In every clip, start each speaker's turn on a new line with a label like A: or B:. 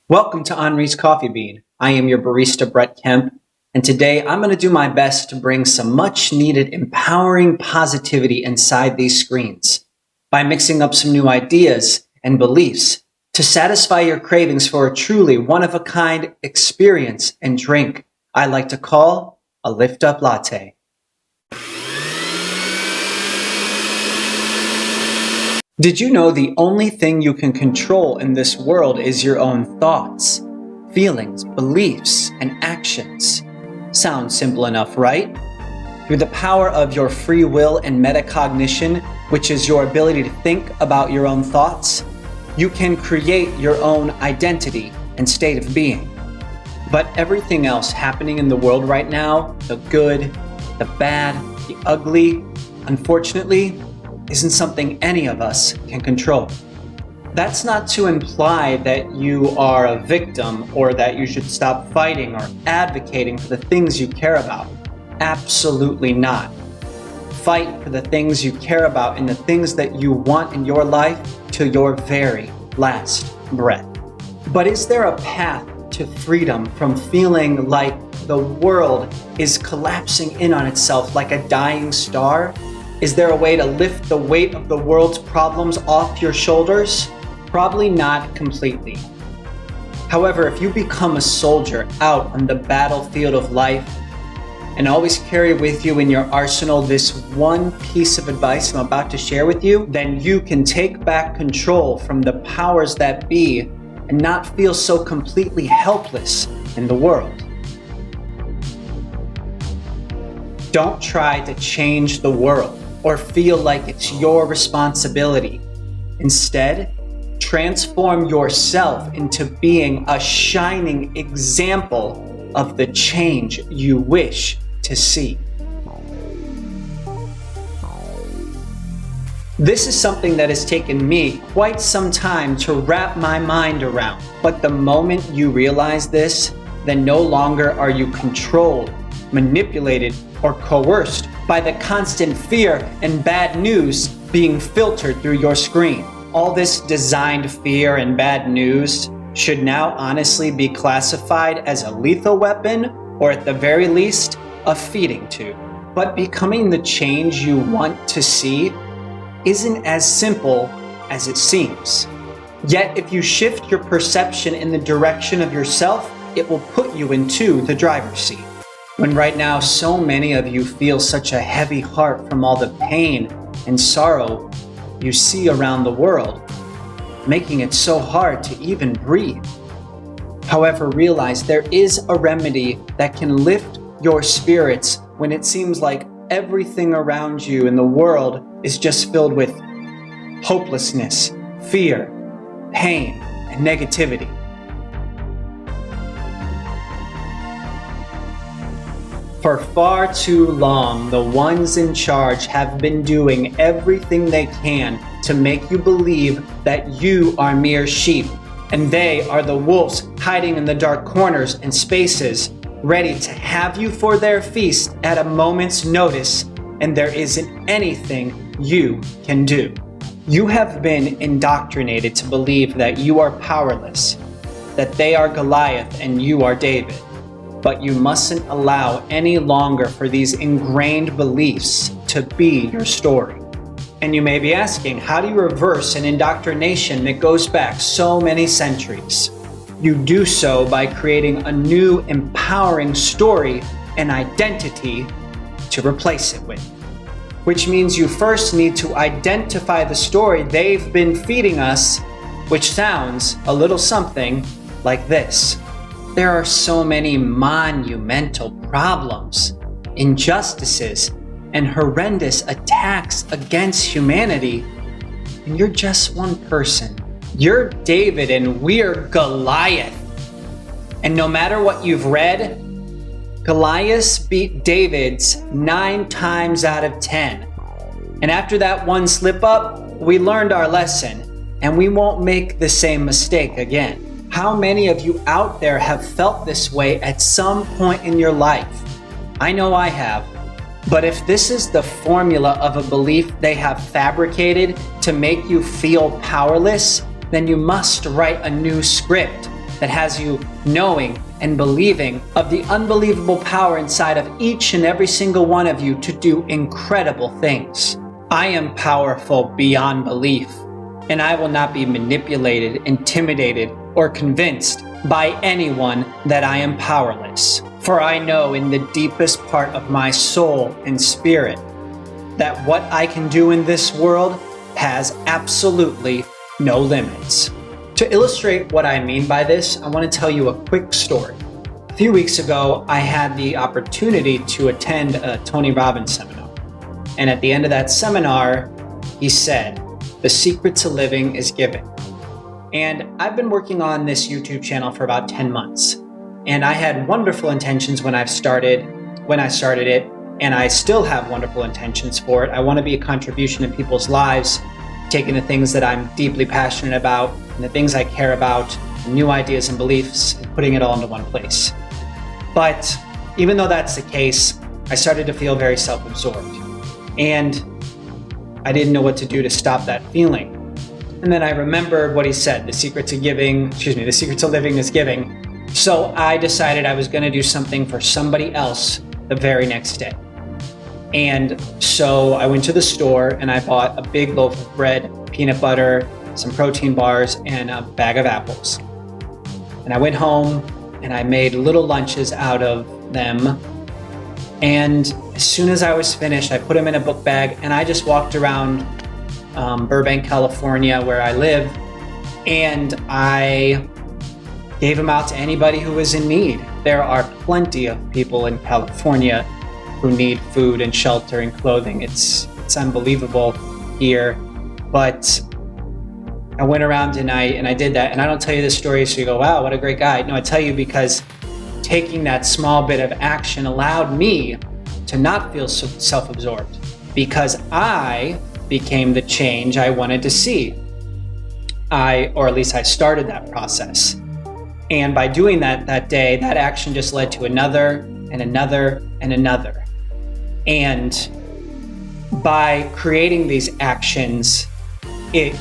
A: Welcome to Henri's Coffee Bean. I am your barista, Brett Kemp, and today I'm going to do my best to bring some much needed empowering positivity inside these screens by mixing up some new ideas and beliefs to satisfy your cravings for a truly one-of-a-kind experience and drink I like to call a lift-up latte. Did you know the only thing you can control in this world is your own thoughts, feelings, beliefs, and actions? Sounds simple enough, right? Through the power of your free will and metacognition, which is your ability to think about your own thoughts, you can create your own identity and state of being. But everything else happening in the world right now, the good, the bad, the ugly, unfortunately, isn't something any of us can control. That's not to imply that you are a victim or that you should stop fighting or advocating for the things you care about. Absolutely not. Fight for the things you care about and the things that you want in your life till your very last breath. But is there a path to freedom from feeling like the world is collapsing in on itself like a dying star? Is there a way to lift the weight of the world's problems off your shoulders? Probably not completely. However, if you become a soldier out on the battlefield of life and always carry with you in your arsenal this one piece of advice I'm about to share with you, then you can take back control from the powers that be and not feel so completely helpless in the world. Don't try to change the world or feel like it's your responsibility. Instead, transform yourself into being a shining example of the change you wish to see. This is something that has taken me quite some time to wrap my mind around. But the moment you realize this, then no longer are you controlled, manipulated, or coerced by the constant fear and bad news being filtered through your screen. All this designed fear and bad news should now honestly be classified as a lethal weapon, or at the very least, a feeding tube. But becoming the change you want to see isn't as simple as it seems. Yet if you shift your perception in the direction of yourself, it will put you into the driver's seat. When right now so many of you feel such a heavy heart from all the pain and sorrow you see around the world, making it so hard to even breathe. However, realize there is a remedy that can lift your spirits when it seems like everything around you in the world is just filled with hopelessness, fear, pain, and negativity. For far too long, the ones in charge have been doing everything they can to make you believe that you are mere sheep, and they are the wolves hiding in the dark corners and spaces, ready to have you for their feast at a moment's notice, and there isn't anything you can do. You have been indoctrinated to believe that you are powerless, that they are Goliath and you are David. But you mustn't allow any longer for these ingrained beliefs to be your story. And you may be asking, how do you reverse an indoctrination that goes back so many centuries? You do so by creating a new empowering story and identity to replace it with. Which means you first need to identify the story they've been feeding us, which sounds a little something like this. There are so many monumental problems, injustices, and horrendous attacks against humanity, and you're just one person. You're David and we're Goliath. And no matter what you've read, Goliath beat David's 9 times out of 10. And after that one slip up, we learned our lesson, and we won't make the same mistake again. How many of you out there have felt this way at some point in your life? I know I have. But if this is the formula of a belief they have fabricated to make you feel powerless, then you must write a new script that has you knowing and believing of the unbelievable power inside of each and every single one of you to do incredible things. I am powerful beyond belief, and I will not be manipulated, intimidated, or convinced by anyone that I am powerless. For I know in the deepest part of my soul and spirit that what I can do in this world has absolutely no limits. To illustrate what I mean by this, I want to tell you a quick story. A few weeks ago, I had the opportunity to attend a Tony Robbins seminar. And at the end of that seminar, he said, "The secret to living is giving." And I've been working on this YouTube channel for about 10 months. And I had wonderful intentions when I started it, and I still have wonderful intentions for it. I want to be a contribution in people's lives, taking the things that I'm deeply passionate about and the things I care about, new ideas and beliefs, and putting it all into one place. But even though that's the case, I started to feel very self-absorbed. And I didn't know what to do to stop that feeling. And then I remembered what he said, the secret to living is giving. So I decided I was going to do something for somebody else the very next day. And so I went to the store and I bought a big loaf of bread, peanut butter, some protein bars, and a bag of apples. And I went home and I made little lunches out of them. And as soon as I was finished, I put them in a book bag and I just walked around Burbank, California, where I live, and I gave them out to anybody who was in need. There are plenty of people in California who need food and shelter and clothing. It's unbelievable here. But I went around and I did that. And I don't tell you this story so you go, wow, what a great guy. No, I tell you because taking that small bit of action allowed me to not feel so self-absorbed, because I became the change I wanted to see. Or at least I started that process. And by doing that day, that action just led to another and another and another. And by creating these actions, it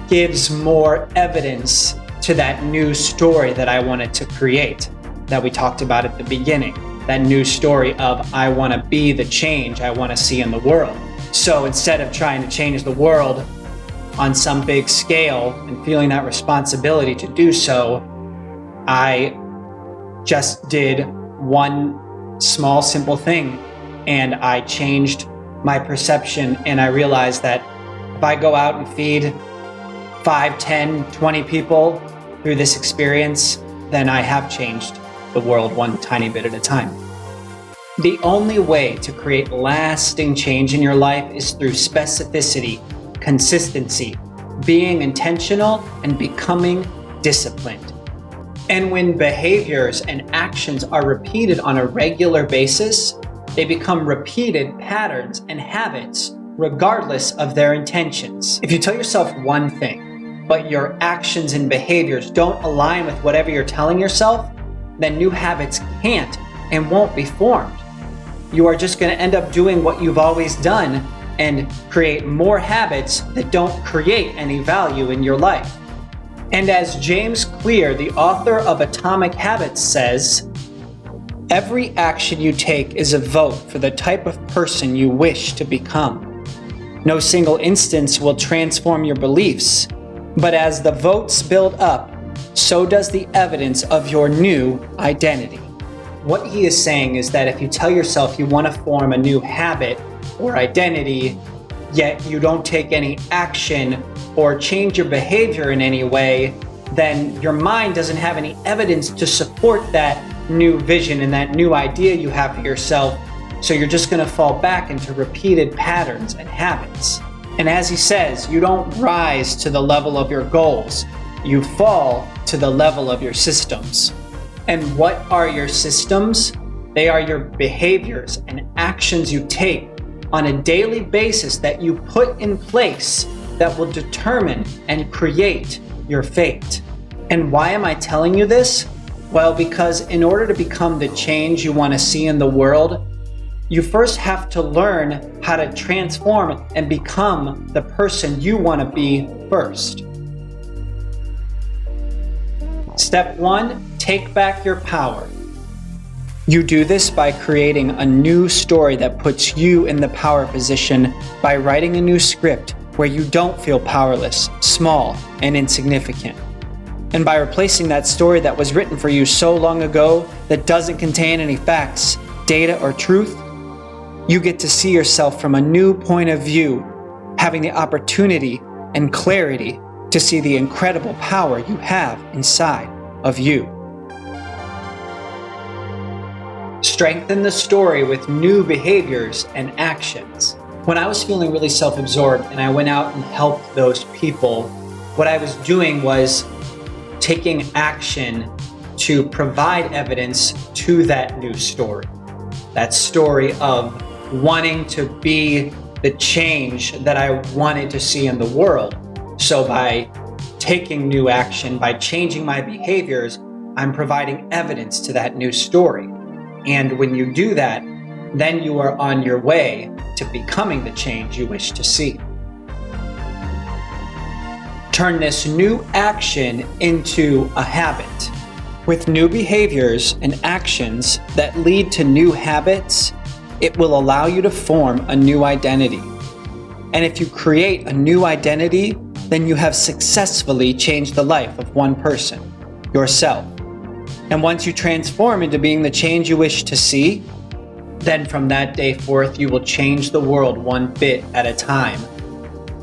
A: gives more evidence to that new story that I wanted to create, that we talked about at the beginning. That new story of I want to be the change I want to see in the world. So instead of trying to change the world on some big scale and feeling that responsibility to do so, I just did one small, simple thing, and I changed my perception, and I realized that if I go out and feed 5, 10, 20 people through this experience, then I have changed the world one tiny bit at a time. The only way to create lasting change in your life is through specificity, consistency, being intentional, and becoming disciplined. And when behaviors and actions are repeated on a regular basis, they become repeated patterns and habits regardless of their intentions. If you tell yourself one thing, but your actions and behaviors don't align with whatever you're telling yourself, then new habits can't and won't be formed. You are just going to end up doing what you've always done and create more habits that don't create any value in your life. And as James Clear, the author of Atomic Habits, says, every action you take is a vote for the type of person you wish to become. No single instance will transform your beliefs, but as the votes build up, so does the evidence of your new identity. What he is saying is that if you tell yourself you want to form a new habit or identity, yet you don't take any action or change your behavior in any way, then your mind doesn't have any evidence to support that new vision and that new idea you have for yourself. So you're just going to fall back into repeated patterns and habits. And as he says, you don't rise to the level of your goals. You fall to the level of your systems. And what are your systems? They are your behaviors and actions you take on a daily basis that you put in place that will determine and create your fate. And why am I telling you this? Well, because in order to become the change you want to see in the world, you first have to learn how to transform and become the person you want to be first. Step 1, take back your power. You do this by creating a new story that puts you in the power position by writing a new script where you don't feel powerless, small, and insignificant. And by replacing that story that was written for you so long ago that doesn't contain any facts, data, or truth, you get to see yourself from a new point of view, having the opportunity and clarity to see the incredible power you have inside of you. Strengthen the story with new behaviors and actions. When I was feeling really self-absorbed and I went out and helped those people, what I was doing was taking action to provide evidence to that new story. That story of wanting to be the change that I wanted to see in the world. So by taking new action, by changing my behaviors, I'm providing evidence to that new story. And when you do that, then you are on your way to becoming the change you wish to see. Turn this new action into a habit. With new behaviors and actions that lead to new habits, it will allow you to form a new identity. And if you create a new identity, then you have successfully changed the life of one person, yourself. And once you transform into being the change you wish to see, then from that day forth, you will change the world one bit at a time.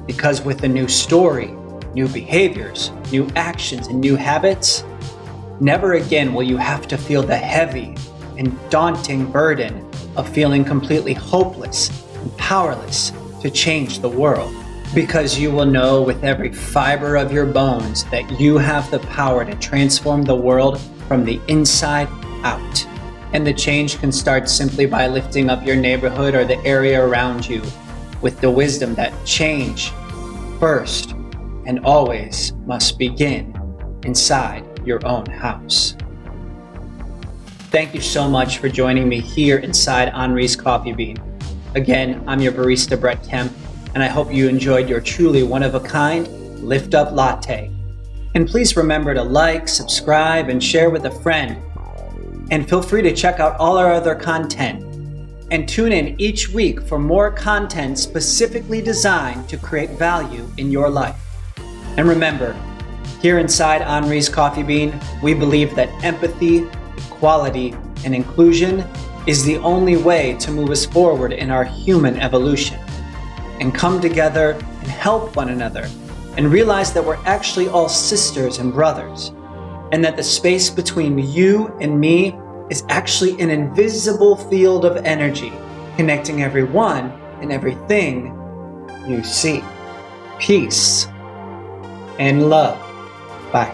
A: Because with a new story, new behaviors, new actions, and new habits, never again will you have to feel the heavy and daunting burden of feeling completely hopeless and powerless to change the world. Because you will know with every fiber of your bones that you have the power to transform the world from the inside out. And the change can start simply by lifting up your neighborhood or the area around you with the wisdom that change first and always must begin inside your own house. Thank you so much for joining me here inside Henri's Coffee Bean. Again, I'm your barista, Brett Kemp, and I hope you enjoyed your truly one-of-a-kind Lift Up Latte. And please remember to like, subscribe, and share with a friend. And feel free to check out all our other content. And tune in each week for more content specifically designed to create value in your life. And remember, here inside Henri's Coffee Bean, we believe that empathy, equality, and inclusion is the only way to move us forward in our human evolution. And come together and help one another and realize that we're actually all sisters and brothers, and that the space between you and me is actually an invisible field of energy connecting everyone and everything you see. Peace and love. Bye.